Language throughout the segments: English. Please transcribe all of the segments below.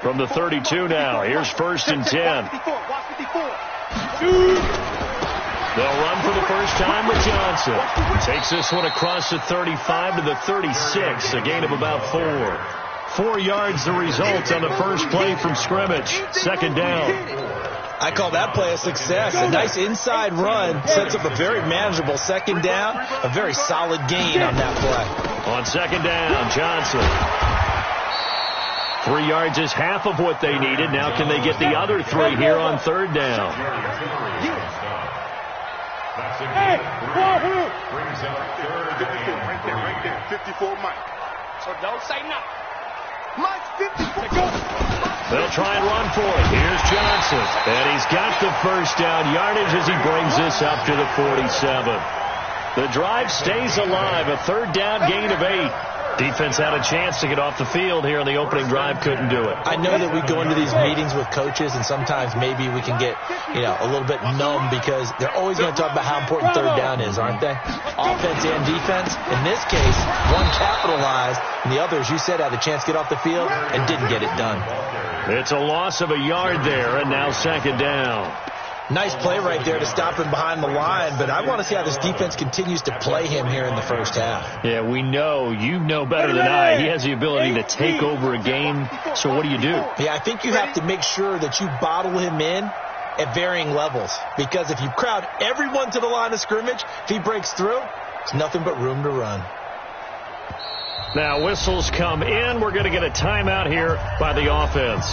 From the 32 now, here's 1st and 10. They'll run for the first time with Johnson. Takes this one across the 35 to the 36, a gain of about 4. 4 yards the result on the first play from scrimmage. 2nd down. I call that play a success. A nice inside run sets up a very manageable 2nd down. A very solid gain on that play. On 2nd down, Johnson. 3 yards is half of what they needed. Now can they get the other 3 here on 3rd down? Hey, brings up 3rd down. Right there, 54 Mike. So don't say nothing. Mike's 54. They'll try and run for it. Here's Johnson. And he's got the first down yardage as he brings this up to the 47. The drive stays alive. A 3rd down gain of 8. Defense had a chance to get off the field here on the opening drive. Couldn't do it. I know that we go into these meetings with coaches, and sometimes maybe we can get, a little bit numb because they're always going to talk about how important 3rd down is, aren't they? Offense and defense. In this case, one capitalized, and the other, as you said, had a chance to get off the field and didn't get it done. It's a loss of a yard there, and now 2nd down. Nice play right there to stop him behind the line, but I want to see how this defense continues to play him here in the first half. Yeah, we know. You know better than I. He has the ability to take over a game, so what do you do? Yeah, I think you have to make sure that you bottle him in at varying levels, because if you crowd everyone to the line of scrimmage, if he breaks through, it's nothing but room to run. Now whistles come in. We're going to get a timeout here by the offense.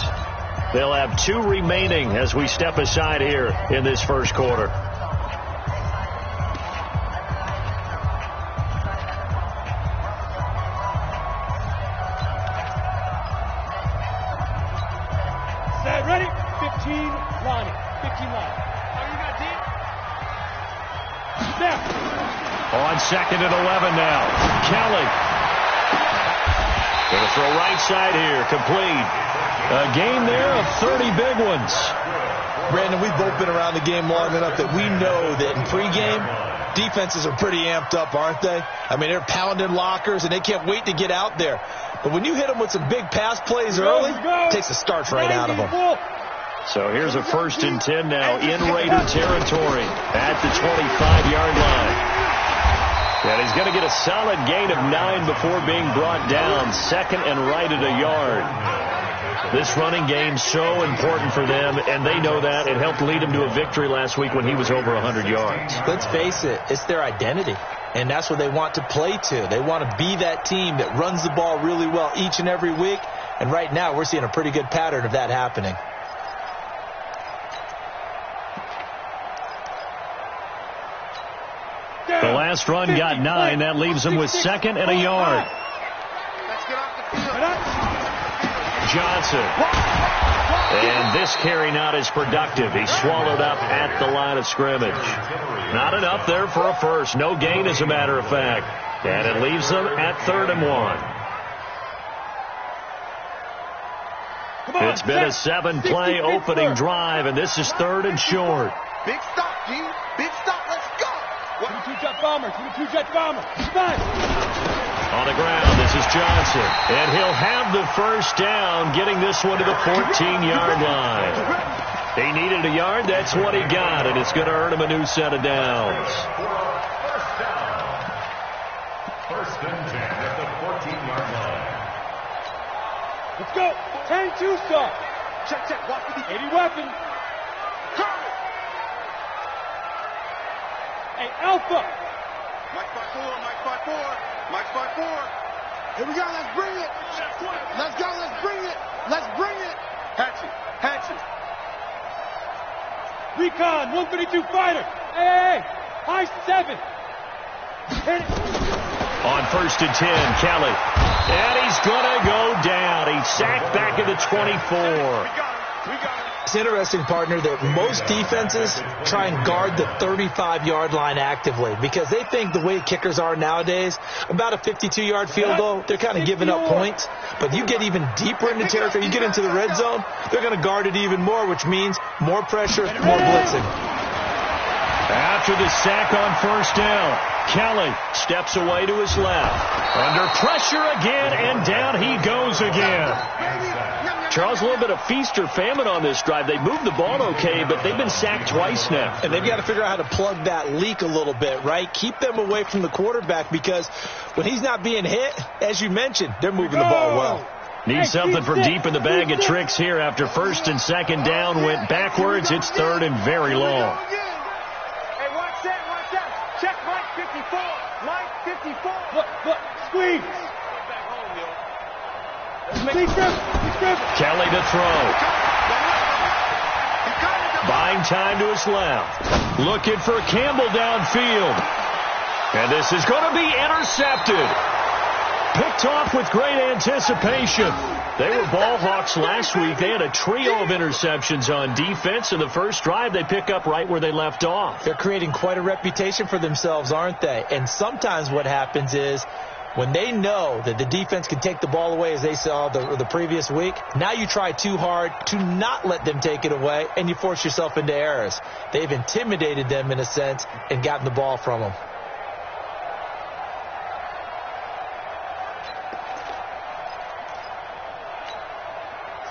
They'll have 2 remaining as we step aside here in this first quarter. Set, ready? 15 line. 15 line. Oh, you got deep? Snap. On 2nd and 11 now. Kelly. Going to throw right side here. Complete. A game there of 30 big ones. Brandon, we've both been around the game long enough that we know that in pregame, defenses are pretty amped up, aren't they? I mean, they're pounding lockers, and they can't wait to get out there. But when you hit them with some big pass plays early, it takes the starch right out of them. So here's a 1st and 10 now in Raider territory at the 25-yard line. And he's going to get a solid gain of 9 before being brought down. 2nd and right at a yard. This running game so important for them, and they know that. It helped lead them to a victory last week when he was over 100 yards. Let's face it, it's their identity, and that's what they want to play to. They want to be that team that runs the ball really well each and every week, and right now we're seeing a pretty good pattern of that happening. The last run got 9. That leaves them with 2nd and a yard. Let's get off the field. Johnson. And this carry not as productive. He's swallowed up at the line of scrimmage. Not enough there for a first. No gain, as a matter of fact. And it leaves them at 3rd and 1. It's been a 7-play opening drive, and this is 3rd and short. Big stop, G. Big stop. Let's go. 22-jet bomber. 22-jet bomber. On the ground, this is Johnson. And he'll have the first down, getting this one to the 14-yard line. He needed a yard. That's what he got, and it's going to earn him a new set of downs. First and 10 at the 14-yard line. Let's go. 10-2 start. Check. Watch for the 80 weapon. Hey, Alpha. Mike 5-4. Mike 5-4. Here we go. Let's bring it. Let's go. Let's bring it. Let's bring it. Hatchet. Recon, 132 fighter. Hey. High 7. Hit it. On 1st and 10, Kelly. And he's going to go down. He's sacked back at the 24. We got him. It's interesting, partner, that most defenses try and guard the 35-yard line actively because they think the way kickers are nowadays, about a 52-yard field goal, they're kind of giving up points. But you get even deeper into territory, you get into the red zone, they're going to guard it even more, which means more pressure, more blitzing. After the sack on 1st down, Kelly steps away to his left. Under pressure again, and down he goes again. Charles, a little bit of feast or famine on this drive. They moved the ball okay, but they've been sacked twice now. And they've got to figure out how to plug that leak a little bit, right? Keep them away from the quarterback, because when he's not being hit, as you mentioned, they're moving the ball well. Need something from deep in the bag of tricks here after first and second down went backwards. It's third and very long. Hey, watch that. Check Mike 54. Mike 54. Look, squeeze. Back home, yo. Kelly to throw. Buying time to his left. Looking for Campbell downfield. And this is going to be intercepted. Picked off with great anticipation. They were ball hawks last week. They had a trio of interceptions on defense. In the first drive, they pick up right where they left off. They're creating quite a reputation for themselves, aren't they? And sometimes what happens is, when they know that the defense can take the ball away, as they saw the previous week, now you try too hard to not let them take it away, and you force yourself into errors. They've intimidated them, in a sense, and gotten the ball from them.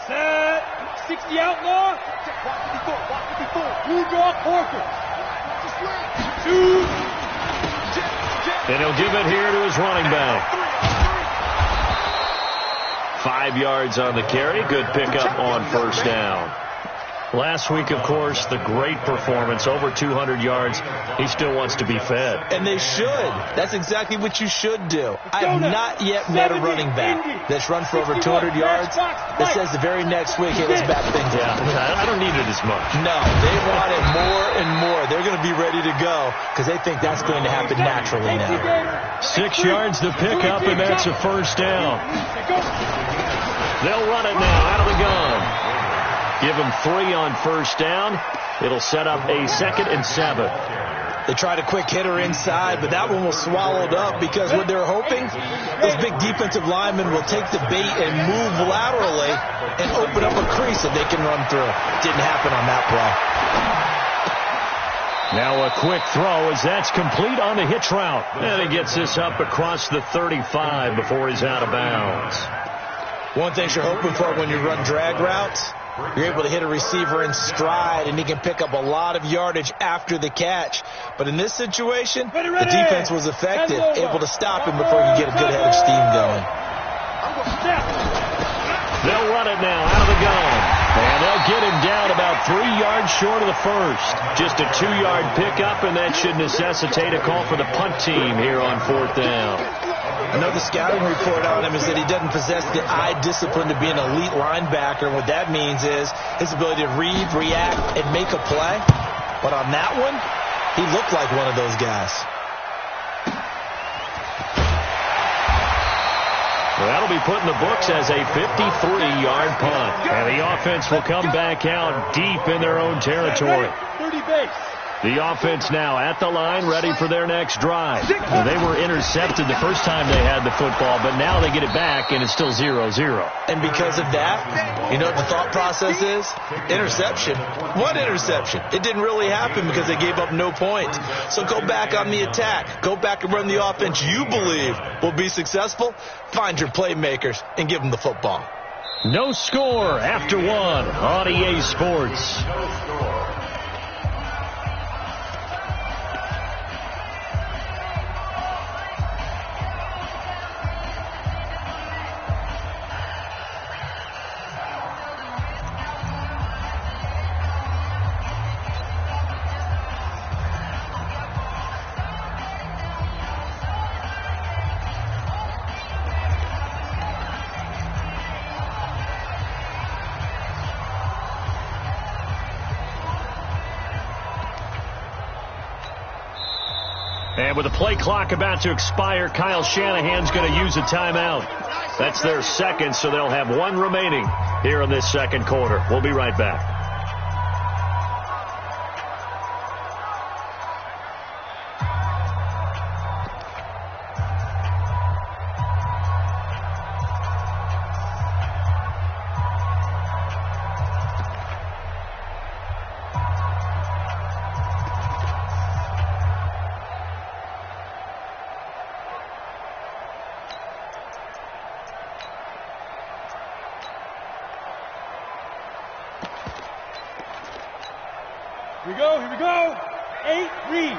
Set. 60 outlaw. Block 54. Blue draw Corker. 2. And he'll give it here to his running back. 5 yards on the carry. Good pickup on first down. Last week, of course, the great performance, over 200 yards. He still wants to be fed. And they should. That's exactly what you should do. I have not yet met a running back that's run for over 200 yards that says the very next week, hey, let's back things up. Yeah, I don't need it as much. No, they want it more and more. They're going to be ready to go because they think that's going to happen naturally now. 6 yards to pick up, and that's a first down. They'll run it now out of the gun. Give them 3 on first down. It'll set up a 2nd and 7. They tried a quick hitter inside, but that one was swallowed up because what they're hoping, those big defensive linemen will take the bait and move laterally and open up a crease that they can run through. Didn't happen on that play. Now a quick throw as that's complete on the hitch route. And he gets this up across the 35 before he's out of bounds. One thing you're hoping for when you run drag routes, you're able to hit a receiver in stride, and he can pick up a lot of yardage after the catch. But in this situation, the defense was effective, able to stop him before he could get a good head of steam going. They'll run it now out of the gun. And they'll get him down about 3 yards short of the first. Just a 2-yard pickup, and that should necessitate a call for the punt team here on 4th down. I know the scouting report on him is that he doesn't possess the eye discipline to be an elite linebacker. What that means is his ability to read, react, and make a play. But on that one, he looked like one of those guys. Well, that'll be put in the books as a 53-yard punt. And the offense will come back out deep in their own territory. 30 base. The offense now at the line, ready for their next drive. Well, they were intercepted the first time they had the football, but now they get it back, and it's still 0-0. And because of that, you know what the thought process is? Interception. What interception? It didn't really happen because they gave up no points. So go back on the attack. Go back and run the offense you believe will be successful. Find your playmakers and give them the football. No score after 1 on EA Sports. And with the play clock about to expire, Kyle Shanahan's going to use a timeout. That's their second, so they'll have 1 remaining here in this second quarter. We'll be right back. Here we go, here we go. 8, read.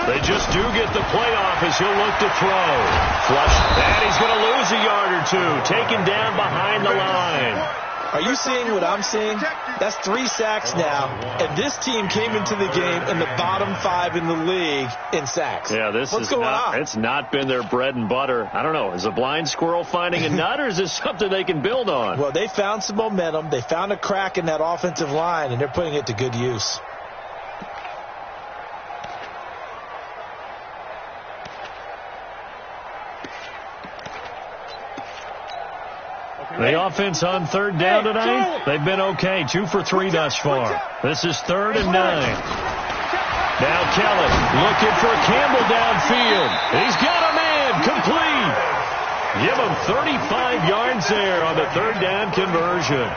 They just do get the playoff as he'll look to throw. Flush. And he's going to lose a yard or two. Taken down behind the line. Are you seeing what I'm seeing? That's 3 sacks now, and this team came into the game in the bottom 5 in the league in sacks. Yeah, What's going on? It's not been their bread and butter. I don't know. Is a blind squirrel finding a nut, or is this something they can build on? Well, they found some momentum. They found a crack in that offensive line, and they're putting it to good use. The offense on third down tonight, they've been okay. 2 for 3 thus far. This is 3rd and 9. Now Kelly looking for Campbell downfield. He's got a man complete. Give him 35 yards there on the 3rd down conversion.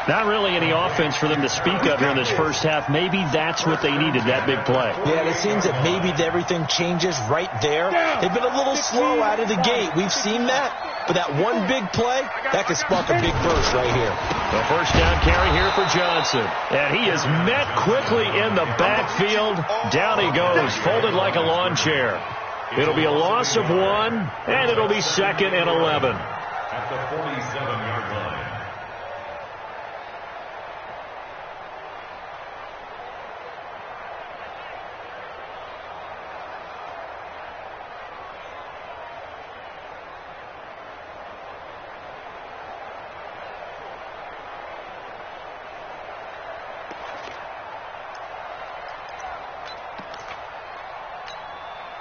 Not really any offense for them to speak of here in this first half. Maybe that's what they needed, that big play. Yeah, it seems that maybe everything changes right there. They've been a little slow out of the gate. We've seen that. But that one big play, that could spark a big burst right here. The first down carry here for Johnson. And he is met quickly in the backfield. Down he goes, folded like a lawn chair. It'll be a loss of 1, and it'll be 2nd and 11. At the 47-yard line.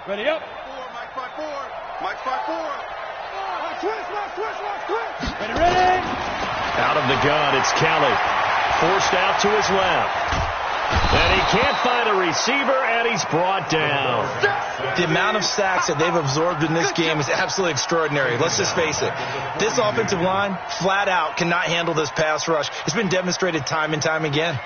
Ready up. Mike 5-4. Mike 5-4. Switch. Ready. Out of the gun, it's Kelly. Forced out to his left. And he can't find a receiver, and he's brought down. The amount of sacks that they've absorbed in this game is absolutely extraordinary. Let's just face it. This offensive line, flat out, cannot handle this pass rush. It's been demonstrated time and time again.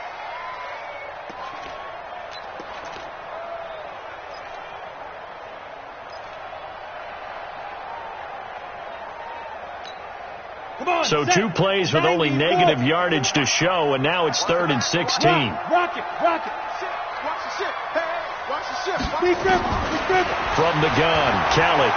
So 2 plays with only negative yardage to show, and now it's 3rd and 16. Rock it. Watch the ship. Hey, watch the ship. Deep river. From the gun, Kelly.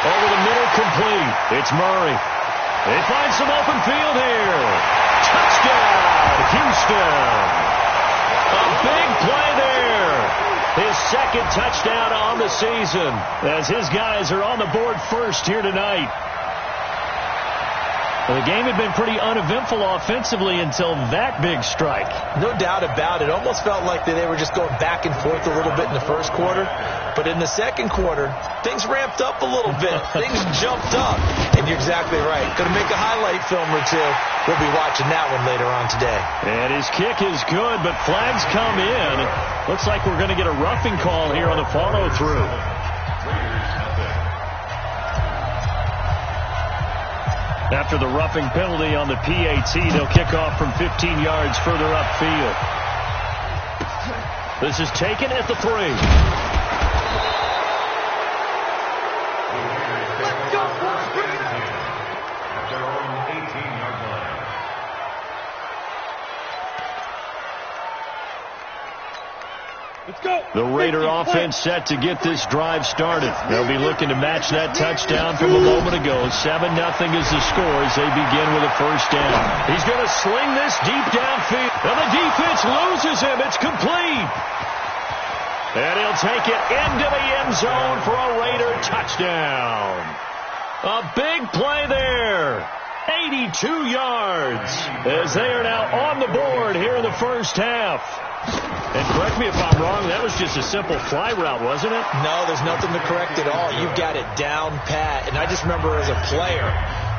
Over the middle, complete. It's Murray. They find some open field here. Touchdown, Houston. A big play there. His 2nd touchdown on the season as his guys are on the board first here tonight. The game had been pretty uneventful offensively until that big strike. No doubt about it. Almost felt like they were just going back and forth a little bit in the first quarter. But in the second quarter, things ramped up a little bit. Things jumped up. And you're exactly right. Going to make a highlight film or two. We'll be watching that one later on today. And his kick is good, but flags come in. Looks like we're going to get a roughing call here on the follow-through. After the roughing penalty on the PAT, they'll kick off from 15 yards further upfield. This is taken at the 3. The Raider offense set to get this drive started. They'll be looking to match that touchdown from a moment ago. 7-0 is the score as they begin with a first down. He's going to sling this deep downfield. And the defense loses him. It's complete. And he'll take it into the end zone for a Raider touchdown. A big play there. 82 yards as they are now on the board here in the first half. And correct me if I'm wrong, that was just a simple fly route, wasn't it? No, there's nothing to correct at all. You've got it down pat. And I just remember as a player,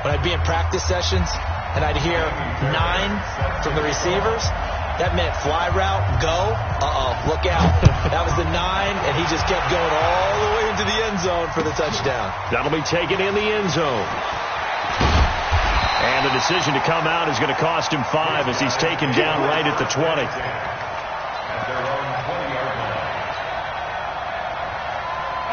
when I'd be in practice sessions and I'd hear 9 from the receivers, that meant fly route, go, look out. That was the 9, and he just kept going all the way into the end zone for the touchdown. That'll be taken in the end zone. And the decision to come out is going to cost him 5 as he's taken down right at the 20.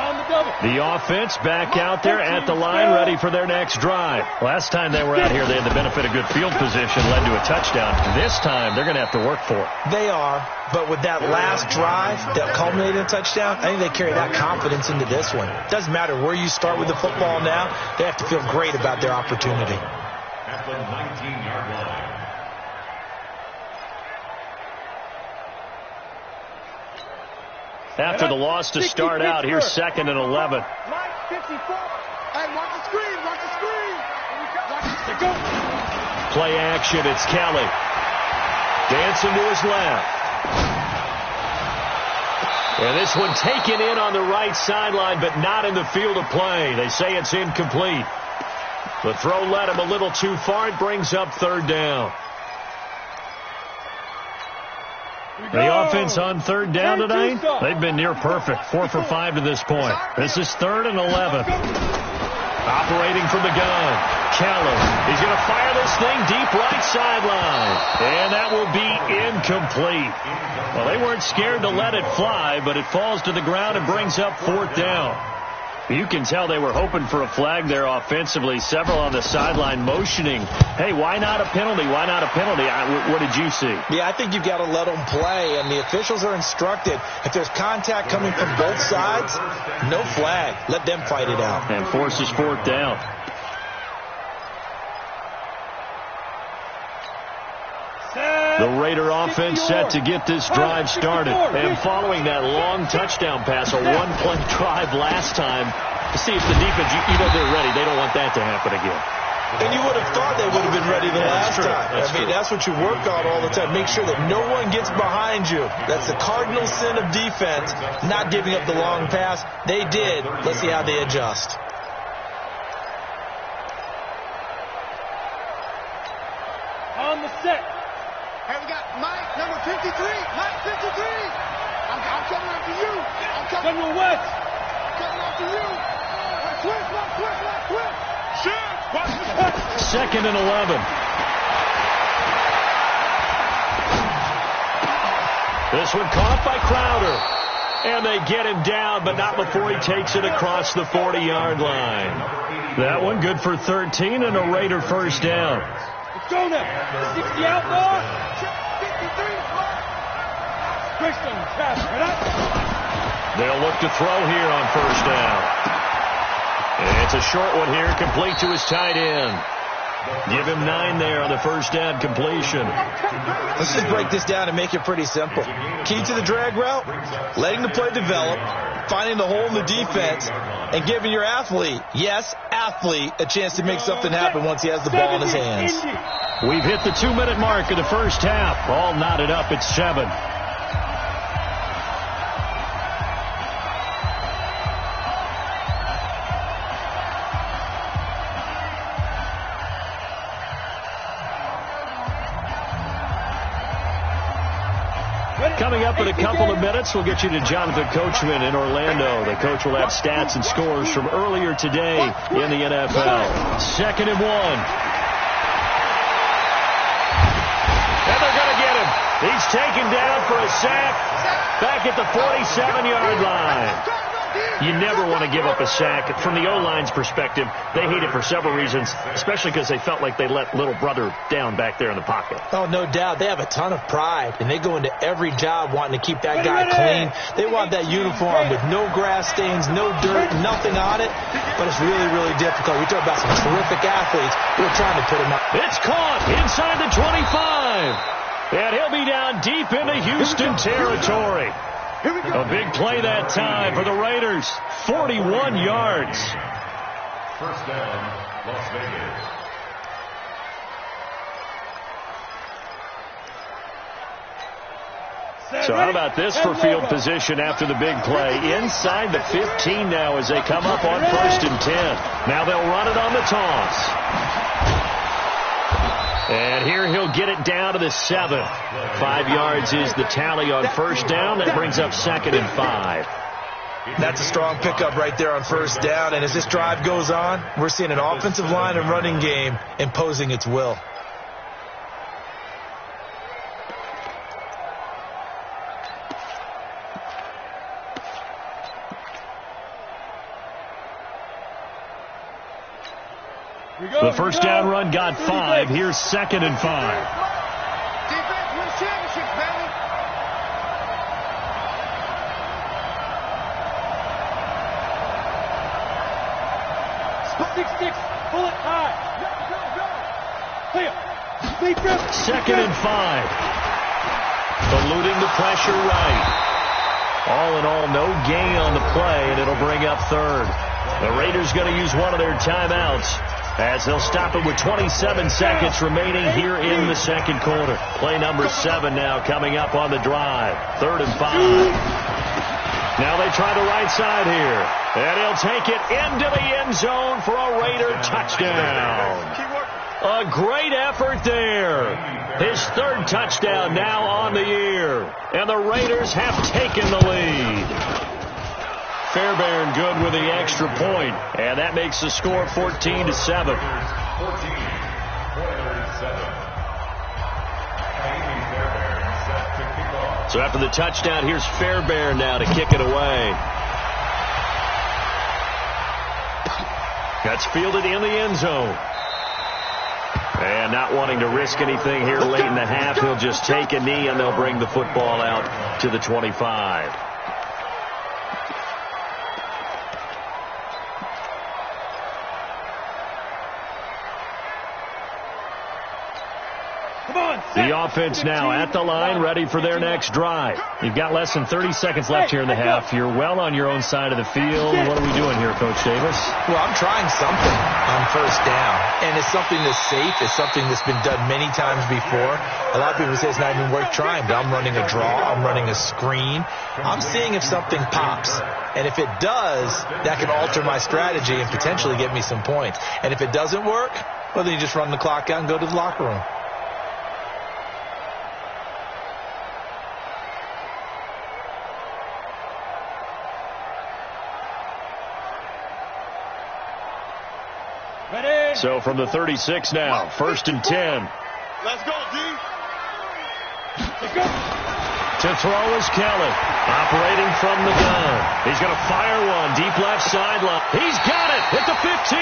On the The offense back out there at the line, ready for their next drive. Last time they were out here, they had the benefit of good field position, led to a touchdown. This time, they're going to have to work for it. They are, but with that last drive that culminated in a touchdown, I think they carry that confidence into this one. Doesn't matter where you start with the football now, they have to feel great about their opportunity. At the 19-yard line. After the loss to start out, here's 2nd and 11. Mike 54. Hey, watch the screen. Watch the screen. Play action, it's Kelly. Dancing to his left. And this one taken in on the right sideline, but not in the field of play. They say it's incomplete. The throw led him a little too far. It brings up 3rd down. The offense on 3rd down tonight, they've been near perfect. 4 for 5 to this point. This is 3rd and 11. Operating from the gun, Keller. He's going to fire this thing deep right sideline. And that will be incomplete. Well, they weren't scared to let it fly, but it falls to the ground and brings up 4th down. You can tell they were hoping for a flag there offensively. Several on the sideline motioning, hey, why not a penalty? Why not a penalty? What did you see? Yeah, I think you've got to let them play, and the officials are instructed. If there's contact coming from both sides, no flag. Let them fight it out. And forces 4th down. The Raider offense set to get this drive started. And following that long touchdown pass, a one-play drive last time, to see if the defense, they're ready. They don't want that to happen again. And you would have thought they would have been ready the last time. That's what you work on all the time. Make sure that no one gets behind you. That's the cardinal sin of defense, not giving up the long pass. They did. Let's see how they adjust. On the set. Hey, we got Mike, number 53. Mike 53. I'm coming after you. I'm coming West. coming after you. Twist. Shoot. Watch the twist. 2nd and 11. This one caught by Crowder. And they get him down, but not before he takes it across the 40-yard line. That one good for 13 and a Raider 1st down. Let's go now. 60 outlaw. 53. Christian, pass. They'll look to throw here on 1st down. And it's a short one here, complete to his tight end. Give him 9 there on the 1st down completion. Let's just break this down and make it pretty simple. Key to the drag route, letting the play develop, finding the hole in the defense, and giving your athlete, a chance to make something happen once he has the ball in his hands. We've hit the 2-minute mark of the 1st half. All knotted up at 7. Coming up in a couple of minutes, we'll get you to Jonathan Coachman in Orlando. The coach will have stats and scores from earlier today in the NFL. 2nd and 1. And they're going to get him. He's taken down for a sack back at the 47-yard line. You never want to give up a sack. From the O-line's perspective, they hate it for several reasons, especially because they felt like they let little brother down back there in the pocket. Oh, no doubt. They have a ton of pride, and they go into every job wanting to keep that guy clean. They want that uniform with no grass stains, no dirt, nothing on it, but it's really, really difficult. We talk about some terrific athletes. We're trying to put them up. It's caught inside the 25, and he'll be down deep into Houston territory. A big play that time for the Raiders. 41 yards. 1st down, Las Vegas. So how about this for field position after the big play? Inside the 15 now as they come up on 1st and 10. Now they'll run it on the toss. And here he'll get it down to the 7. 5 yards is the tally on 1st down. That brings up 2nd and 5. That's a strong pickup right there on 1st down. And as this drive goes on, we're seeing an offensive line and running game imposing its will. The first down run got 5. Here's 2nd and 5. Defense wins championships, baby. 6-6. Pull it high. Clear. 2nd and 5. Eluding the pressure right. All in all, no gain on the play, and it'll bring up 3rd. The Raiders going to use one of their timeouts as they'll stop it with 27 seconds remaining here in the second quarter. Play number 7 now coming up on the drive. 3rd and 5. Now they try the right side here. And he'll take it into the end zone for a Raider touchdown. A great effort there. His 3rd touchdown now on the year. And the Raiders have taken the lead. Fairbairn good with the extra point. And that makes the score 14-7. So after the touchdown, here's Fairbairn now to kick it away. That's fielded in the end zone. And not wanting to risk anything here late in the half, he'll just take a knee and they'll bring the football out to the 25. The offense now at the line, ready for their next drive. You've got less than 30 seconds left here in the half. You're well on your own side of the field. What are we doing here, Coach Davis? Well, I'm trying something on first down, and it's something that's safe. It's something that's been done many times before. A lot of people say it's not even worth trying, but I'm running a draw. I'm running a screen. I'm seeing if something pops, and if it does, that can alter my strategy and potentially get me some points. And if it doesn't work, well, then you just run the clock out and go to the locker room. So from the 36 now, 1st and 10. Let's go, D. Let's go. To throw is Kelly, operating from the gun. He's going to fire one deep left sideline. He's got it at the 15.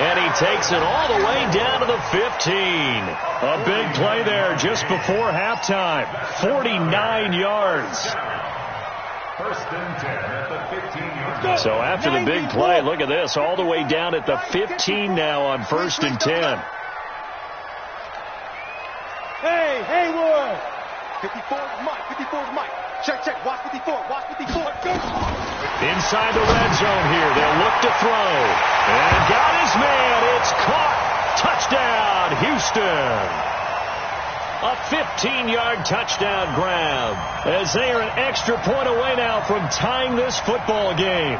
And he takes it all the way down to the 15. A big play there just before halftime. 49 yards. 1st and 10 at the 15-yard line. So after the big play, look at this, all the way down at the 15 now on 1st and 10. Hey, Haywood. 54 is Mike. 54 is Mike. Check, check. Watch 54. Watch 54. Go. Inside the red zone here, they'll look to throw. And got his man. It's caught. Touchdown, Houston. A 15-yard touchdown grab as they are an extra point away now from tying this football game.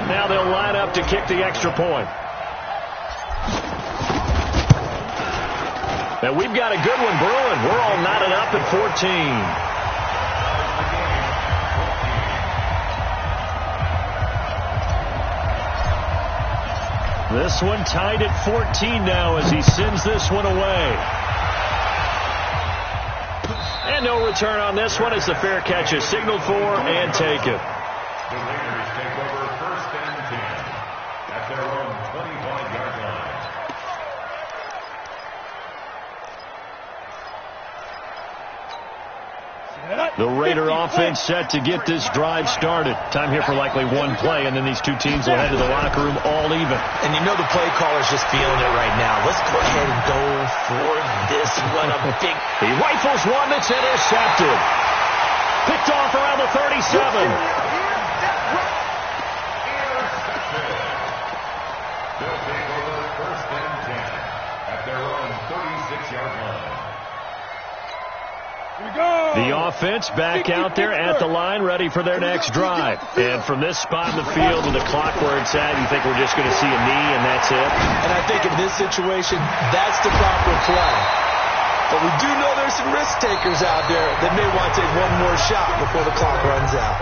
Now they'll line up to kick the extra point. And we've got a good one brewing. We're all knotted up at 14. This one tied at 14 now as he sends this one away. And no return on this one as the fair catch is signaled for and taken. The Raiders take over 1st and 10 at their own 25-yard line. The Raider offense set to get this drive started. Time here for likely one play, and then these two teams will head to the locker room all even. And you know the play caller's just feeling it right now. Let's go ahead and go for this one. A big... He rifles one that's intercepted. Picked off around the 37. They'll take over 1st and 10 at their own 36-yard line. The offense back out there at the line, ready for their next drive. And from this spot in the field with the clock where it's at, you think we're just going to see a knee and that's it? And I think in this situation, that's the proper play. But we do know there's some risk takers out there that may want to take one more shot before the clock runs out.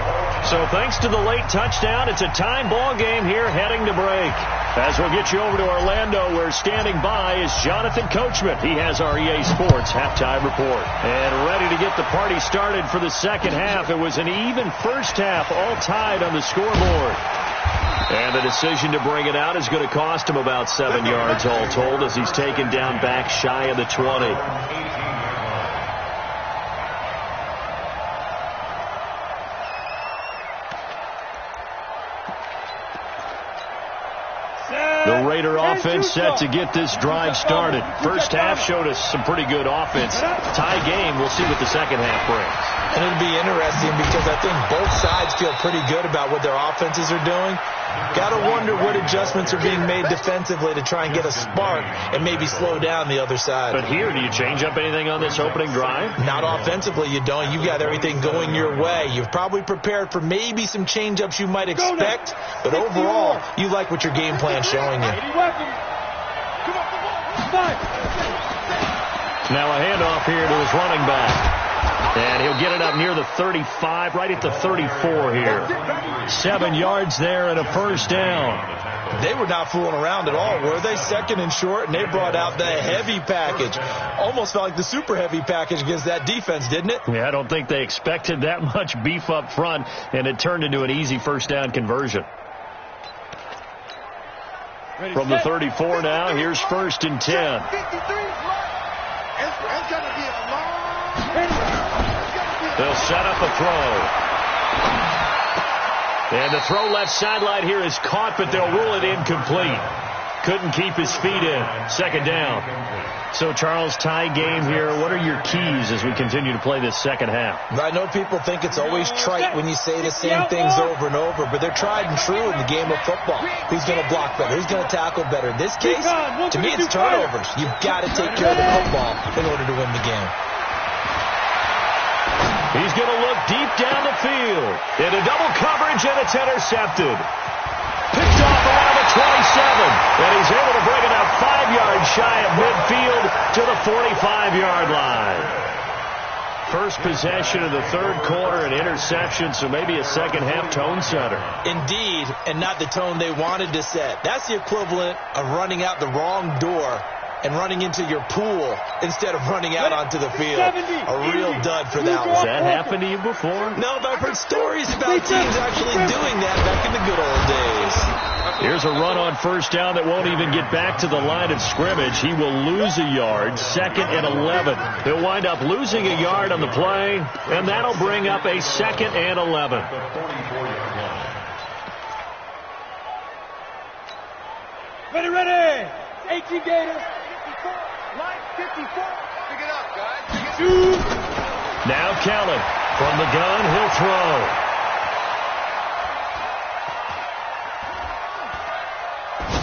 So thanks to the late touchdown, it's a time ball game here heading to break. As we'll get you over to Orlando, where standing by is Jonathan Coachman. He has our EA Sports halftime report. And ready to get the party started for the second half. It was an even first half, all tied on the scoreboard. And the decision to bring it out is going to cost him about 7 yards all told as he's taken down back shy of the 20. The Raider offense set to get this drive started. First half showed us some pretty good offense. Tie game. We'll see what the second half brings. And it'll be interesting because I think both sides feel pretty good about what their offenses are doing. Got to wonder what adjustments are being made defensively to try and get a spark and maybe slow down the other side. But here, do you change up anything on this opening drive? Not offensively, you don't. You've got everything going your way. You've probably prepared for maybe some change-ups you might expect, but overall, you like what your game plan's showing you. Now a handoff here to his running back. And he'll get it up near the 35, right at the 34 here. 7 yards there and a first down. They were not fooling around at all, were they? Second and short, and they brought out the heavy package. Almost felt like the super heavy package against that defense, didn't it? Yeah, I don't think they expected that much beef up front, and it turned into an easy first down conversion. From the 34 now, here's 1st and 10. They'll set up a throw. And the throw left sideline here is caught, but they'll rule it incomplete. Couldn't keep his feet in. Second down. So, Charles, tie game here. What are your keys as we continue to play this second half? I know people think it's always trite when you say the same things over and over, but they're tried and true in the game of football. Who's going to block better? Who's going to tackle better? In this case, to me, it's turnovers. You've got to take care of the football in order to win the game. He's going to look deep down the field. Into double coverage, and it's intercepted. Picked off around the 27. And he's able to bring it up 5 yards shy of midfield to the 45-yard line. First possession of the third quarter, an interception, so maybe a second-half tone setter. Indeed, and not the tone they wanted to set. That's the equivalent of running out the wrong door and running into your pool instead of running out onto the field. A real dud for that one. Has that happened to you before? No, but I've heard stories about teams actually doing that back in the good old days. Here's a run on first down that won't even get back to the line of scrimmage. He will lose a yard, 2nd and 11. He'll wind up losing a yard on the play, and that'll bring up a 2nd and 11. Ready. 18 Gator. Line 54. Pick it up, guys. Two. Now Kelly from the gun. He'll throw.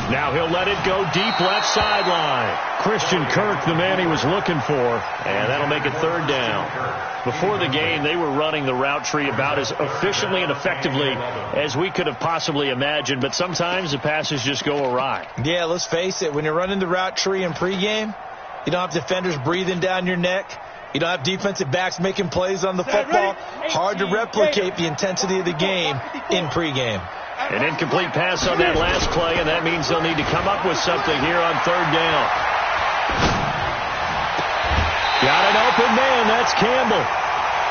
Now he'll let it go deep left sideline. Christian Kirk, the man he was looking for, and that'll make it 3rd down. Before the game, they were running the route tree about as efficiently and effectively as we could have possibly imagined, but sometimes the passes just go awry. Yeah, let's face it. When you're running the route tree in pregame, you don't have defenders breathing down your neck. You don't have defensive backs making plays on the football. Hard to replicate the intensity of the game in pregame. An incomplete pass on that last play, and that means they'll need to come up with something here on 3rd down. Got an open man. That's Campbell.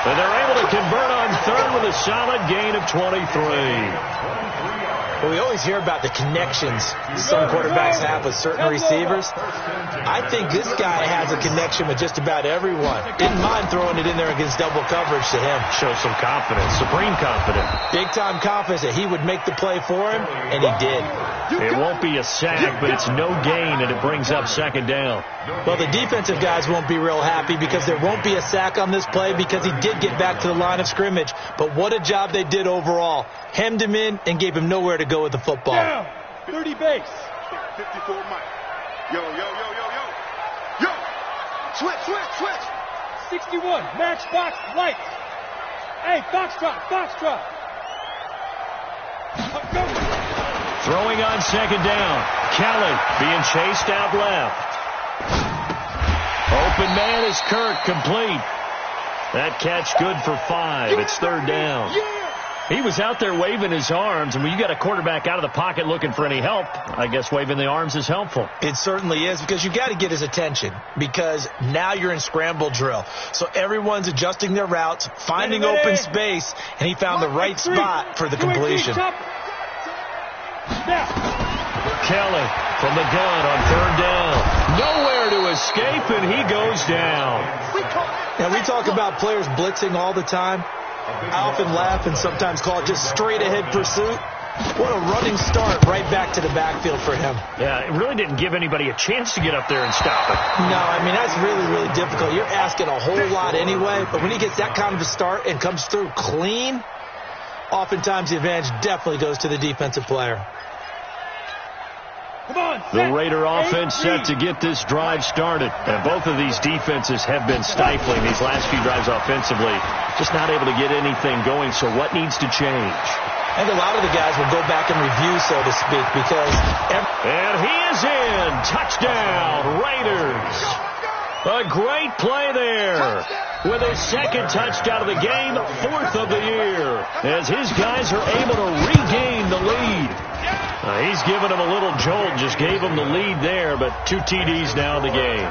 And they're able to convert on 3rd with a solid gain of 23. Well, we always hear about the connections some quarterbacks have with certain receivers. I think this guy has a connection with just about everyone. Didn't mind throwing it in there against double coverage to him. Shows some confidence, supreme confidence. Big-time confidence that he would make the play for him, and he did. It won't be a sack, but it's no gain, and it brings up 2nd down. Well, the defensive guys won't be real happy because there won't be a sack on this play because he did get back to the line of scrimmage. But what a job they did overall. Hemmed him in and gave him nowhere to go with the football. Down. 30 base. 54 Mike. Yo. Switch. 61. Matchbox lights. Hey, Foxtrot. Throwing on 2nd down. Kelly being chased out left. Open man is Kirk, complete. That catch good for 5. It's 3rd down. He was out there waving his arms, and when you got a quarterback out of the pocket looking for any help, I guess waving the arms is helpful. It certainly is, because you got to get his attention, because now you're in scramble drill. So everyone's adjusting their routes, finding open space, and he found the right spot for the completion. Kelly from the gun on third down. Nowhere to escape, and he goes down. Now, we talk about players blitzing all the time. I often laugh and sometimes call it just straight-ahead pursuit. What a running start right back to the backfield for him. Yeah, it really didn't give anybody a chance to get up there and stop it. No, I mean, that's really, really difficult. You're asking a whole lot anyway, but when he gets that kind of a start and comes through clean, oftentimes the advantage definitely goes to the defensive player. The Raider offense set to get this drive started. And both of these defenses have been stifling these last few drives offensively. Just not able to get anything going, so what needs to change? I think a lot of the guys will go back and review, so to speak, because... And he is in! Touchdown, Raiders! A great play there. With his second touchdown of the game, fourth of the year. As his guys are able to regain the lead. He's given him a little jolt, just gave him the lead there, but 2 TDs now in the game.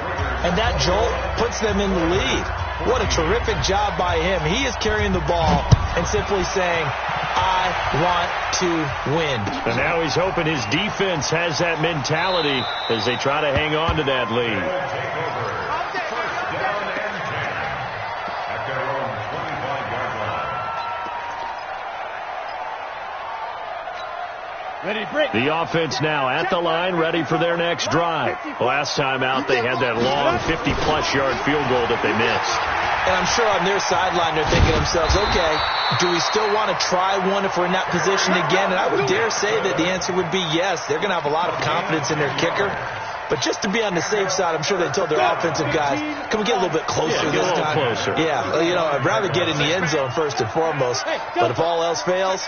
And that jolt puts them in the lead. What a terrific job by him. He is carrying the ball and simply saying, I want to win. And now he's hoping his defense has that mentality as they try to hang on to that lead. The offense now at the line, ready for their next drive. Last time out, they had that long 50-plus yard field goal that they missed. And I'm sure on their sideline, they're thinking to themselves, okay, do we still want to try one if we're in that position again? And I would dare say that the answer would be yes. They're going to have a lot of confidence in their kicker. But just to be on the safe side, I'm sure they told their offensive guys, can we get a little bit closer this time? Closer. Yeah, well, you know, I'd rather get in the end zone first and foremost. But if all else fails,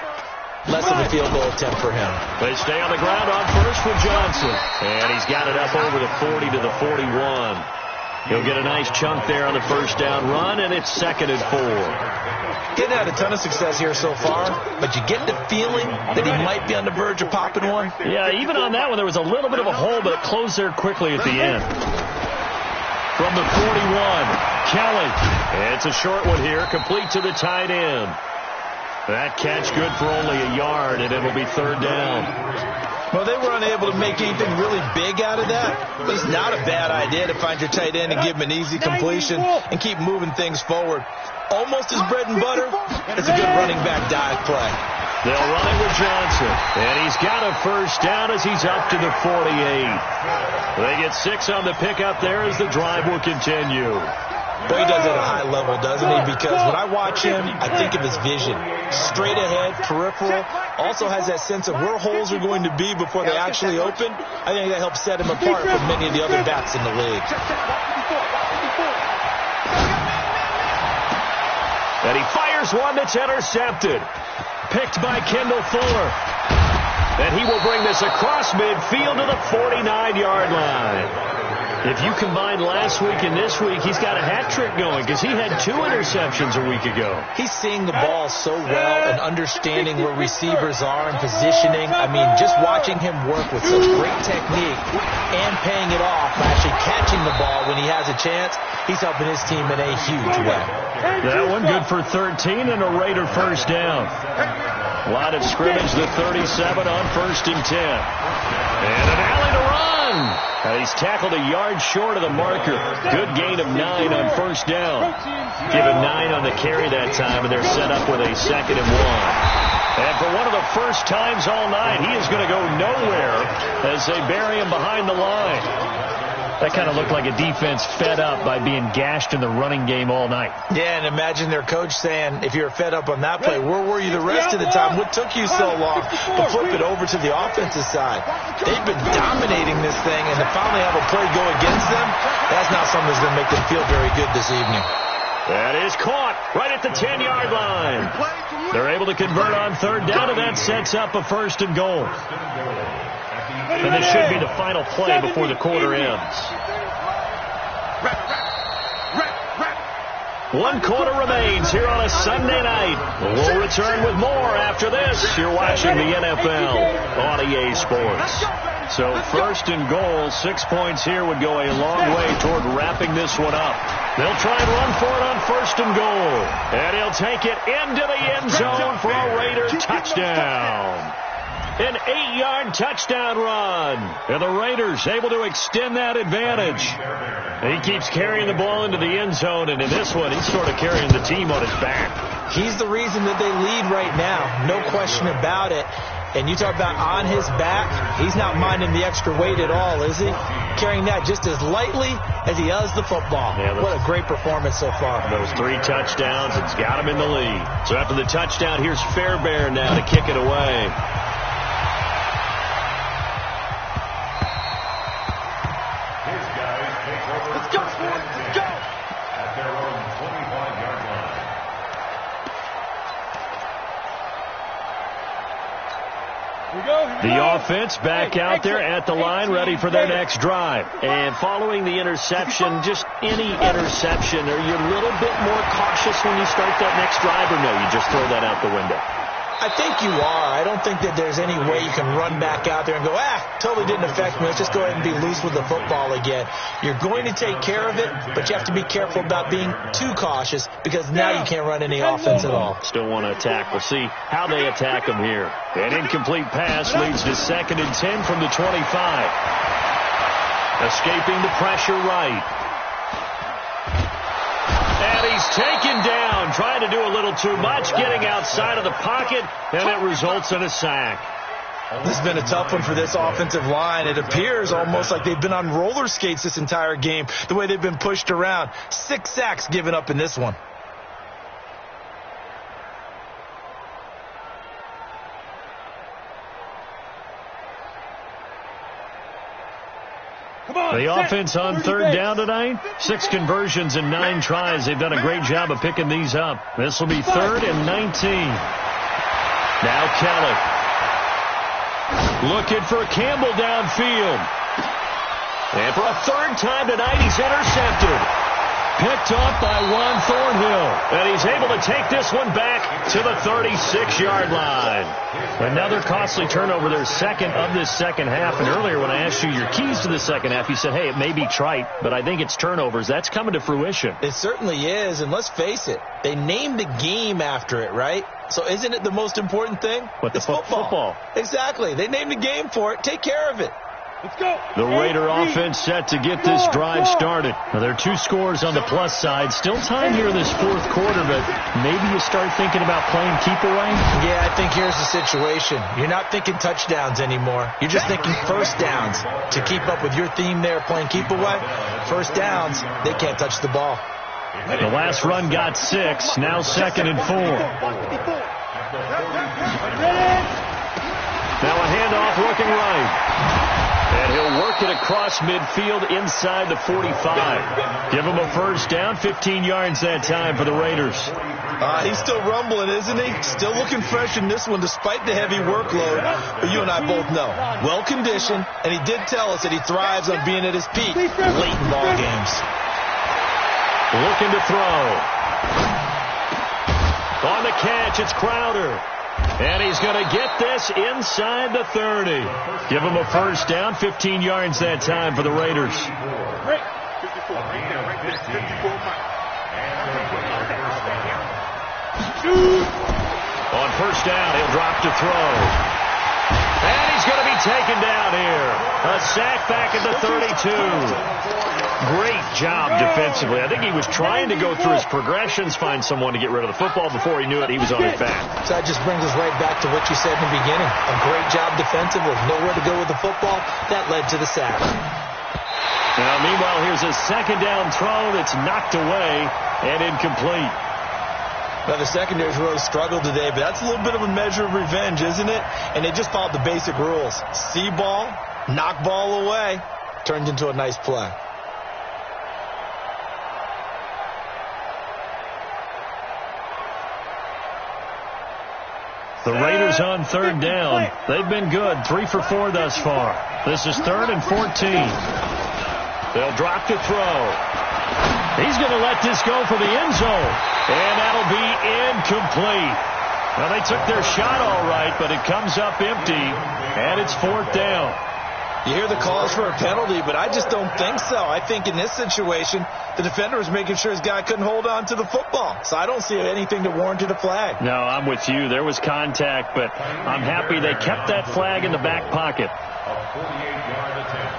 less of a field goal attempt for him. They stay on the ground on first for Johnson. And he's got it up over the 40 to the 41. He'll get a nice chunk there on the first down run, and it's 2nd and 4. Getting had a ton of success here so far, but you get the feeling that he might be on the verge of popping one. Yeah, even on that one, there was a little bit of a hole, but it closed there quickly at the end. From the 41, Kelly. And it's a short one here, complete to the tight end. That catch good for only a yard, and it'll be 3rd down. Well, they were unable to make anything really big out of that, but it's not a bad idea to find your tight end and give him an easy completion and keep moving things forward. Almost his bread and butter. It's a good running back dive play. They'll run it with Johnson, and he's got a first down as he's up to the 48. They get 6 on the pickup there as the drive will continue. Boy, he does it at a high level, doesn't he? Because when I watch him, I think of his vision. Straight ahead, peripheral. Also has that sense of where holes are going to be before they actually open. I think that helps set him apart from many of the other backs in the league. And he fires one that's intercepted. Picked by Kendall Fuller. And he will bring this across midfield to the 49-yard line. If you combine last week and this week, he's got a hat trick going because he had 2 interceptions a week ago. He's seeing the ball so well and understanding where receivers are and positioning. I mean, just watching him work with such great technique and paying it off, actually catching the ball when he has a chance, he's helping his team in a huge way. That one good for 13 and a Raider first down. Line of scrimmage, the 37 on 1st and 10. And an alley to run. He's tackled a yard short of the marker. Good gain of 9 on first down. Give him 9 on the carry that time, and they're set up with a 2nd and 1. And for one of the first times all night, he is going to go nowhere as they bury him behind the line. That kind of looked like a defense fed up by being gashed in the running game all night. Yeah, and imagine their coach saying, if you're fed up on that play, where were you the rest of the time? What took you so long to flip it over to the offensive side? They've been dominating this thing, and to finally have a play go against them, that's not something that's going to make them feel very good this evening. That is caught right at the 10-yard line. They're able to convert on 3rd down, and that sets up a 1st and goal. And this should be the final play before the quarter ends. 1 quarter remains here on a Sunday night. We'll return with more after this. You're watching the NFL on EA Sports. So 1st and goal, 6 points here would go a long way toward wrapping this one up. They'll try and run for it on 1st and goal. And he'll take it into the end zone for a Raider touchdown. An 8-yard touchdown run. And the Raiders able to extend that advantage. He keeps carrying the ball into the end zone, and in this one, he's sort of carrying the team on his back. He's the reason that they lead right now. No question about it. And you talk about on his back, he's not minding the extra weight at all, is he? Carrying that just as lightly as he does the football. Yeah, what a great performance so far. Those 3 touchdowns, it's got him in the lead. So after the touchdown, here's Fairbairn now to kick it away. Let's go, Ford. Let's go. At their own 25-yard line. The offense back out there at the line, ready for their next drive. And following the interception, just any interception, are you a little bit more cautious when you start that next drive, or no, you just throw that out the window? I think you are. I don't think that there's any way you can run back out there and go, totally didn't affect me. Let's just go ahead and be loose with the football again. You're going to take care of it, but you have to be careful about being too cautious because now you can't run any offense at all. Still want to attack. We'll see how they attack them here. An incomplete pass leads to 2nd and 10 from the 25. Escaping the pressure right. And he's taken down, trying to do a little too much, getting outside of the pocket, and it results in a sack. This has been a tough one for this offensive line. It appears almost like they've been on roller skates this entire game, the way they've been pushed around. 6 sacks given up in this one. The offense on 3rd down tonight. 6 conversions and 9 tries. They've done a great job of picking these up. This will be 3rd and 19. Now Kelly. Looking for Campbell downfield. And for a 3rd time tonight, he's intercepted. Picked off by Juan Thornhill. And he's able to take this one back to the 36-yard line. Another costly turnover, their 2nd of this second half. And earlier when I asked you your keys to the second half, you said, hey, it may be trite, but I think it's turnovers. That's coming to fruition. It certainly is. And let's face it, they named the game after it, right? So isn't it the most important thing? It's football. Exactly. They named the game for it. Take care of it. Let's go. The Raider offense set to get this drive started. Now, there are 2 scores on the plus side. Still time here in this 4th quarter, but maybe you start thinking about playing keep away? Yeah, I think here's the situation. You're not thinking touchdowns anymore. You're just thinking first downs. To keep up with your theme there, playing keep away, first downs, they can't touch the ball. The last run got 6, now 2nd and 4. Now a handoff looking right. And he'll work it across midfield inside the 45. Give him a first down, 15 yards that time for the Raiders. He's still rumbling, isn't he? Still looking fresh in this one despite the heavy workload. But you and I both know, well-conditioned, and he did tell us that he thrives on being at his peak late in ball games. Looking to throw. On the catch, it's Crowder. And he's going to get this inside the 30. Give him a first down, 15 yards that time for the Raiders. On first down, he'll drop to throw. And he's going to be taken down here. A sack back at the 32. Great job defensively. I think he was trying to go through his progressions, find someone to get rid of the football. Before he knew it, he was on his back. So that just brings us right back to what you said in the beginning. A great job defensively. Nowhere to go with the football. That led to the sack. Now, meanwhile, here's a 2nd down throw that's knocked away and incomplete. Now, the secondary's really struggled today, but that's a little bit of a measure of revenge, isn't it? And they just followed the basic rules. See ball, knock ball away, turned into a nice play. The Raiders on 3rd down. They've been good, 3 for 4 thus far. This is 3rd and 14. They'll drop to throw. He's going to let this go for the end zone. And that'll be incomplete. Well, they took their shot all right, but it comes up empty, and it's 4th down. You hear the calls for a penalty, but I just don't think so. I think in this situation, the defender was making sure his guy couldn't hold on to the football. So I don't see anything that warranted a flag. No, I'm with you. There was contact, but I'm happy they kept that flag in the back pocket. A 48-yard attempt.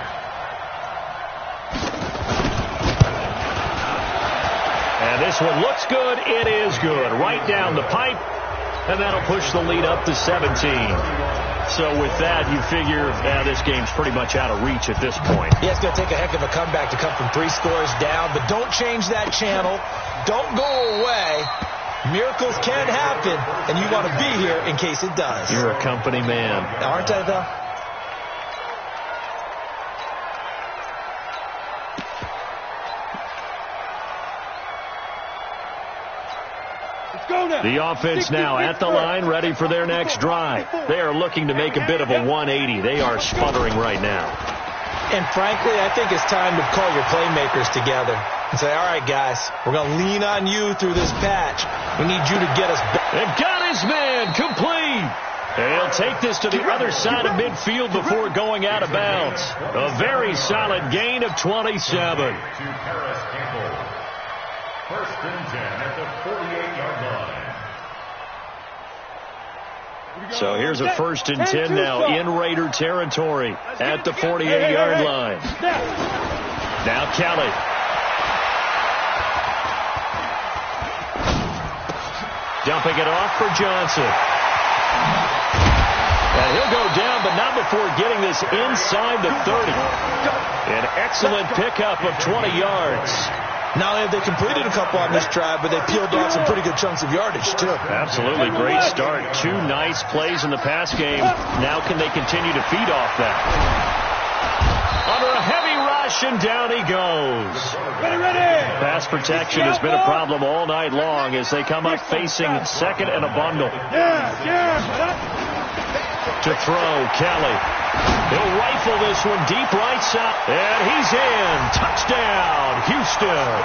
And this one looks good. It is good. Right down the pipe, and that'll push the lead up to 17. So with that, you figure this game's pretty much out of reach at this point. Yeah, it's going to take a heck of a comeback to come from 3 scores down, but don't change that channel. Don't go away. Miracles can happen, and you want to be here in case it does. You're a company man. Aren't I, though? The offense now at the line, ready for their next drive. They are looking to make a bit of a 180. They are sputtering right now. And frankly, I think it's time to call your playmakers together and say, all right, guys, we're going to lean on you through this patch. We need you to get us back. And got his man complete. And he'll take this to the other side of midfield before going out of bounds. A very solid gain of 27. First and 10 at the 48-yard line. So here's a first and 10 now in Raider territory at the 48-yard line. Now Kelly. Dumping it off for Johnson. And he'll go down, but not before getting this inside the 30. An excellent pickup of 20 yards. Not only have they completed a couple on this drive, but they peeled off some pretty good chunks of yardage, too. Absolutely great start. 2 nice plays in the pass game. Now can they continue to feed off that? Under a heavy rush, and down he goes. Pass protection has been a problem all night long as they come up facing second and a bundle. To throw, Kelly. He'll rifle this one deep right side. And he's in. Touchdown, Houston.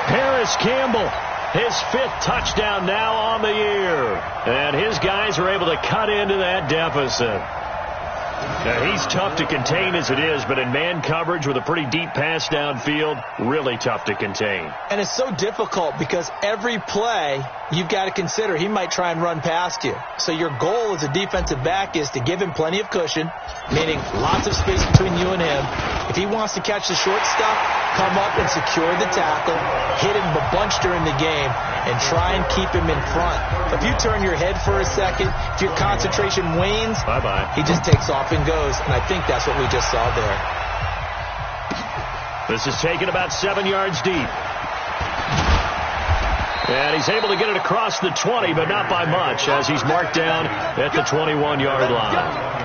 Paris Campbell, his 5th touchdown now on the year. And his guys are able to cut into that deficit. Now, he's tough to contain as it is, but in man coverage with a pretty deep pass downfield, really tough to contain. And it's so difficult because every play you've got to consider he might try and run past you. So your goal as a defensive back is to give him plenty of cushion, meaning lots of space between you and him. If he wants to catch the short stuff, come up and secure the tackle, hit him a bunch during the game, and try and keep him in front. If you turn your head for a second, if your concentration wanes, bye-bye. He just takes off and goes, and I think that's what we just saw there. This is taken about 7 yards deep. And he's able to get it across the 20, but not by much, as he's marked down at the 21-yard line.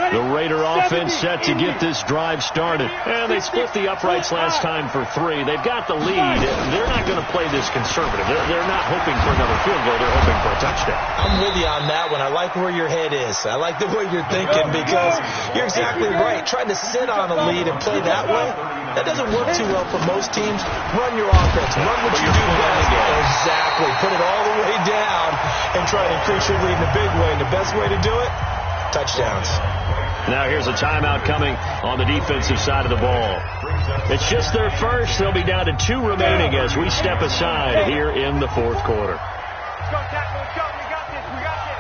The Raider offense set to get this drive started. And they split the uprights last time for 3. They've got the lead. They're not going to play this conservative. They're not hoping for another field goal. They're hoping for a touchdown. I'm with you on that one. I like where your head is. I like the way you're thinking because you're exactly right. Trying to sit on a lead and play that way, that doesn't work too well for most teams. Run your offense. Run what you do best. Exactly. Put it all the way down and try to increase your lead in a big way. And the best way to do it, touchdowns. Now here's a timeout coming on the defensive side of the ball. It's just their first. They'll be down to 2 remaining as we step aside here in the 4th quarter. Let's go, tackle. Let's go. We got this. We got this.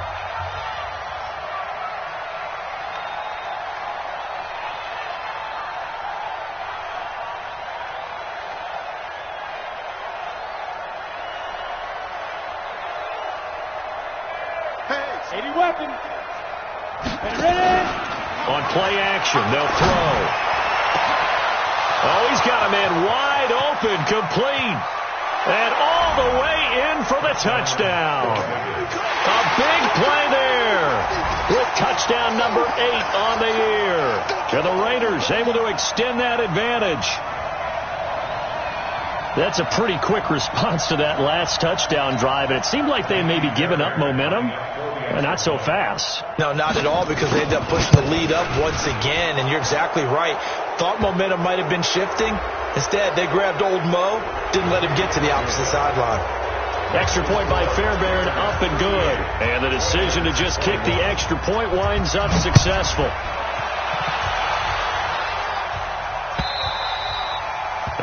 Hey, 80 weapons. And ready. On play action, they'll throw. Oh, he's got a man wide open, complete. And all the way in for the touchdown. A big play there with touchdown number 8 on the year. And the Raiders able to extend that advantage. That's a pretty quick response to that last touchdown drive, and it seemed like they may be giving up momentum. Not so fast. No, not at all, because they ended up pushing the lead up once again, and you're exactly right. Thought momentum might have been shifting. Instead, they grabbed old Mo, didn't let him get to the opposite sideline. Extra point by Fairbairn, up and good. And the decision to just kick the extra point winds up successful.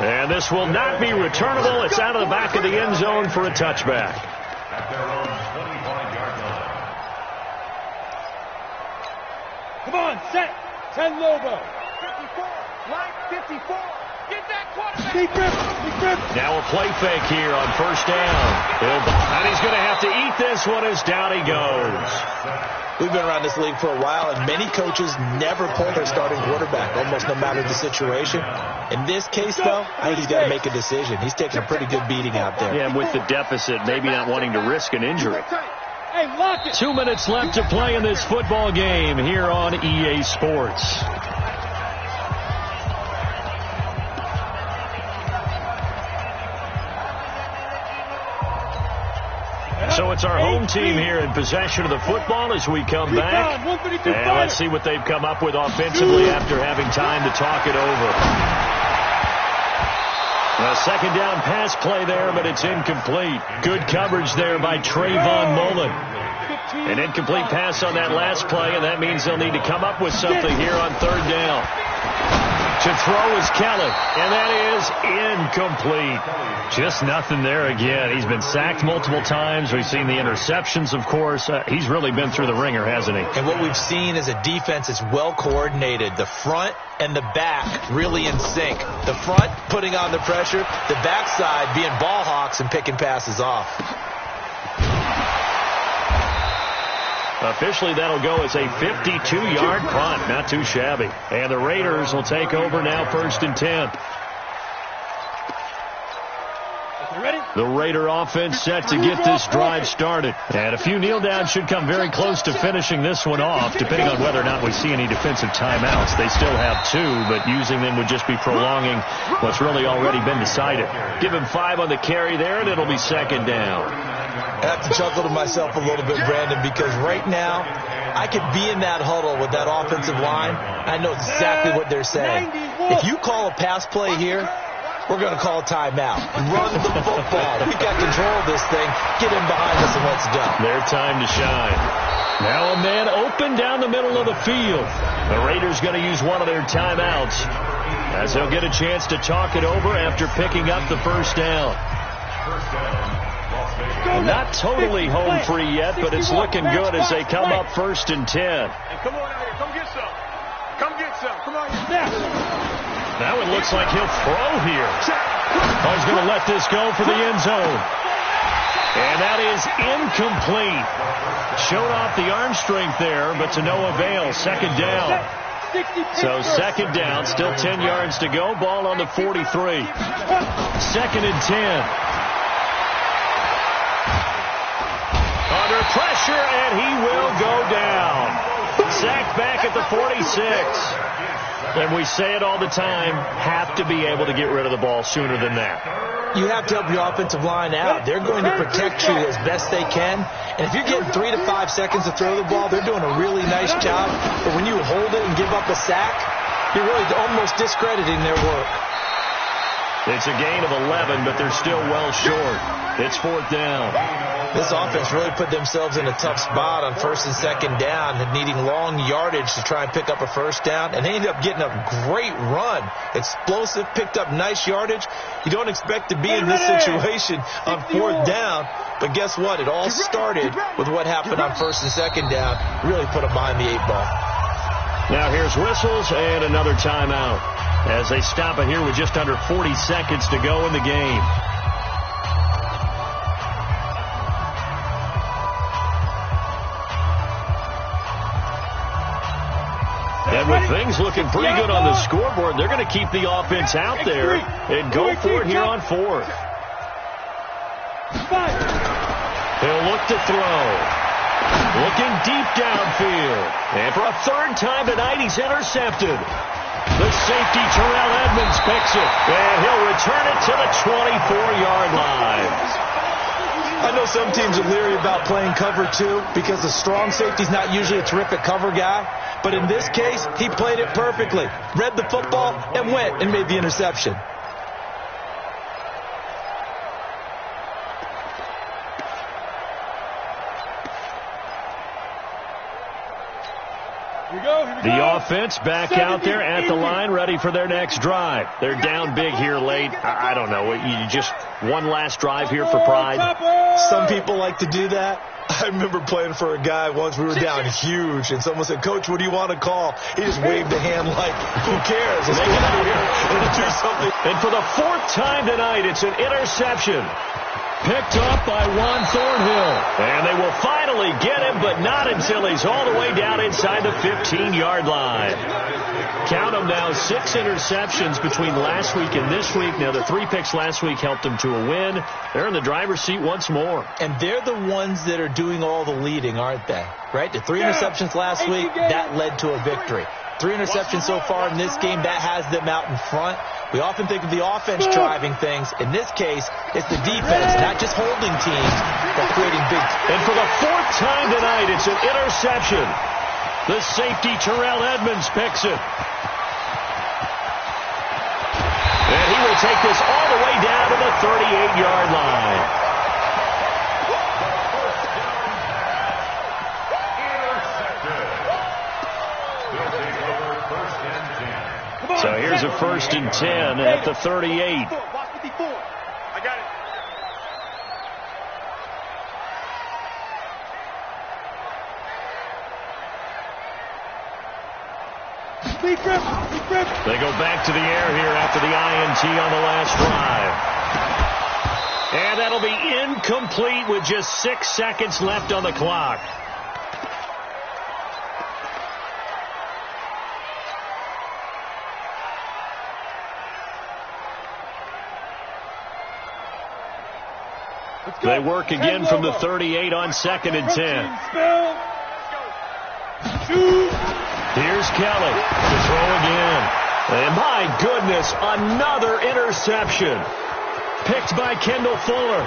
And this will not be returnable. It's out of the back of the end zone for a touchback. At their own 25-yard line. Come on, set. 10 Lobo. 54. Line 54. Get that quarterback. Deep rip. Now a play fake here on first down. And he's going to have to eat this one as down he goes. We've been around this league for a while, and many coaches never pull their starting quarterback, almost no matter the situation. In this case, though, I think he's got to make a decision. He's taking a pretty good beating out there. Yeah, and with the deficit, maybe not wanting to risk an injury. Hey, lock it. 2 minutes left to play in this football game here on EA Sports. So it's our home team here in possession of the football as we come back. And let's see what they've come up with offensively after having time to talk it over. A second down pass play there, but it's incomplete. Good coverage there by Trayvon Mullen. An incomplete pass on that last play, and that means they'll need to come up with something here on third down. To throw is Kelly, and that is incomplete. Just nothing there again. He's been sacked multiple times. We've seen the interceptions, of course. He's really been through the ringer, hasn't he? And what we've seen is a defense that's well coordinated. The front and the back really in sync. The front putting on the pressure, the backside being ball hawks and picking passes off. Officially, that'll go as a 52-yard punt. Not too shabby. And the Raiders will take over now, 1st and 10. The Raider offense set to get this drive started. And a few kneel downs should come very close to finishing this one off, depending on whether or not we see any defensive timeouts. They still have 2, but using them would just be prolonging what's really already been decided. Give him 5 on the carry there, and it'll be 2nd down. I have to chuckle to myself a little bit, Brandon, because right now I could be in that huddle with that offensive line. I know exactly what they're saying. If you call a pass play here, we're going to call a timeout. Run the football. We've got control of this thing. Get in behind us and let's go. Their time to shine. Now a man open down the middle of the field. The Raiders going to use one of their timeouts as they'll get a chance to talk it over after picking up the first down. Not totally home free yet, but it's looking good as they come up 1st and 10. Hey, come on out here. Come get some. Come get some. Come on here. That one looks like he'll throw here. Oh, he's going to let this go for the end zone. And that is incomplete. Showed off the arm strength there, but to no avail. 2nd down. So 2nd down, still 10 yards to go. Ball on the 43. 2nd and 10. Under pressure, and he will go down. Sacked back at the 46. And we say it all the time, have to be able to get rid of the ball sooner than that. You have to help your offensive line out. They're going to protect you as best they can. And if you're getting 3 to 5 seconds to throw the ball, they're doing a really nice job. But when you hold it and give up a sack, you're really almost discrediting their work. It's a gain of 11, but they're still well short. It's 4th down. This offense really put themselves in a tough spot on 1st and 2nd down, needing long yardage to try and pick up a 1st down, and they ended up getting a great run. Explosive, picked up nice yardage. You don't expect to be in this situation on 4th down, but guess what? It all started with what happened on 1st and 2nd down. Really put them behind the 8 ball. Now here's whistles and another timeout as they stop it here with just under 40 seconds to go in the game. And with things looking pretty good on the scoreboard, they're going to keep the offense out there and go for it here on 4th. He'll look to throw. Looking deep downfield. And for a 3rd time tonight, he's intercepted. The safety, Terrell Edmonds, picks it. And he'll return it to the 24-yard line. I know some teams are leery about playing cover 2 because the strong safety's not usually a terrific cover guy. But in this case, he played it perfectly. Read the football and went and made the interception. The offense back out there at the line, ready for their next drive. They're down big here late. I don't know. You just one last drive here for pride? Some people like to do that. I remember playing for a guy once. We were down huge, and someone said, "Coach, what do you want to call?" He just waved a hand like, "Who cares? Let's get out of here and do something." And for the fourth time tonight, it's an interception. Picked up by Juan Thornhill. And they will finally get him, but not until he's all the way down inside the 15-yard line. Count them now, 6 interceptions between last week and this week. Now, the 3 picks last week helped them to a win. They're in the driver's seat once more. And they're the ones that are doing all the leading, aren't they? Right? The 3 interceptions last week, that led to a victory. 3 interceptions so far in this game, that has them out in front. We often think of the offense driving things. In this case, it's the defense, not just holding teams, but creating big. And for the 4th time tonight, it's an interception. The safety, Terrell Edmonds, picks it. And he will take this all the way down to the 38-yard line. So here's a 1st and 10 at the 38. I got it. They go back to the air here after the INT on the last drive. And that'll be incomplete with just 6 seconds left on the clock. They work again from the 38 on 2nd and 10. Here's Kelly to throw again. And my goodness, another interception. Picked by Kendall Fuller.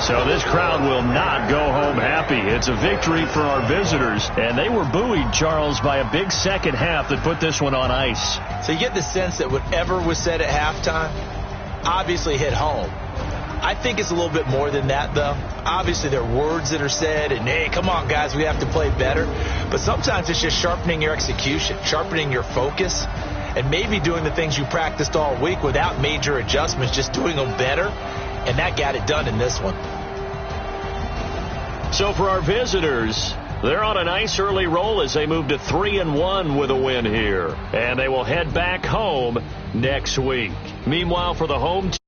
So this crowd will not go home happy. It's a victory for our visitors. And they were buoyed, Charles, by a big second half that put this one on ice. So you get the sense that whatever was said at halftime obviously hit home. I think it's a little bit more than that, though. Obviously, there are words that are said, and, hey, come on, guys, we have to play better. But sometimes it's just sharpening your execution, sharpening your focus, and maybe doing the things you practiced all week without major adjustments, just doing them better. And that got it done in this one. So for our visitors, they're on a nice early roll as they move to 3-1 with a win here. And they will head back home next week. Meanwhile, for the home team,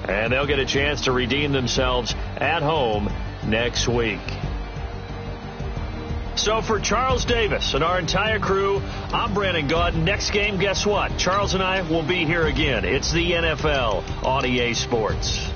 and they'll get a chance to redeem themselves at home next week. So for Charles Davis and our entire crew, I'm Brandon Gaudin. Next game, guess what? Charles and I will be here again. It's the NFL on EA Sports.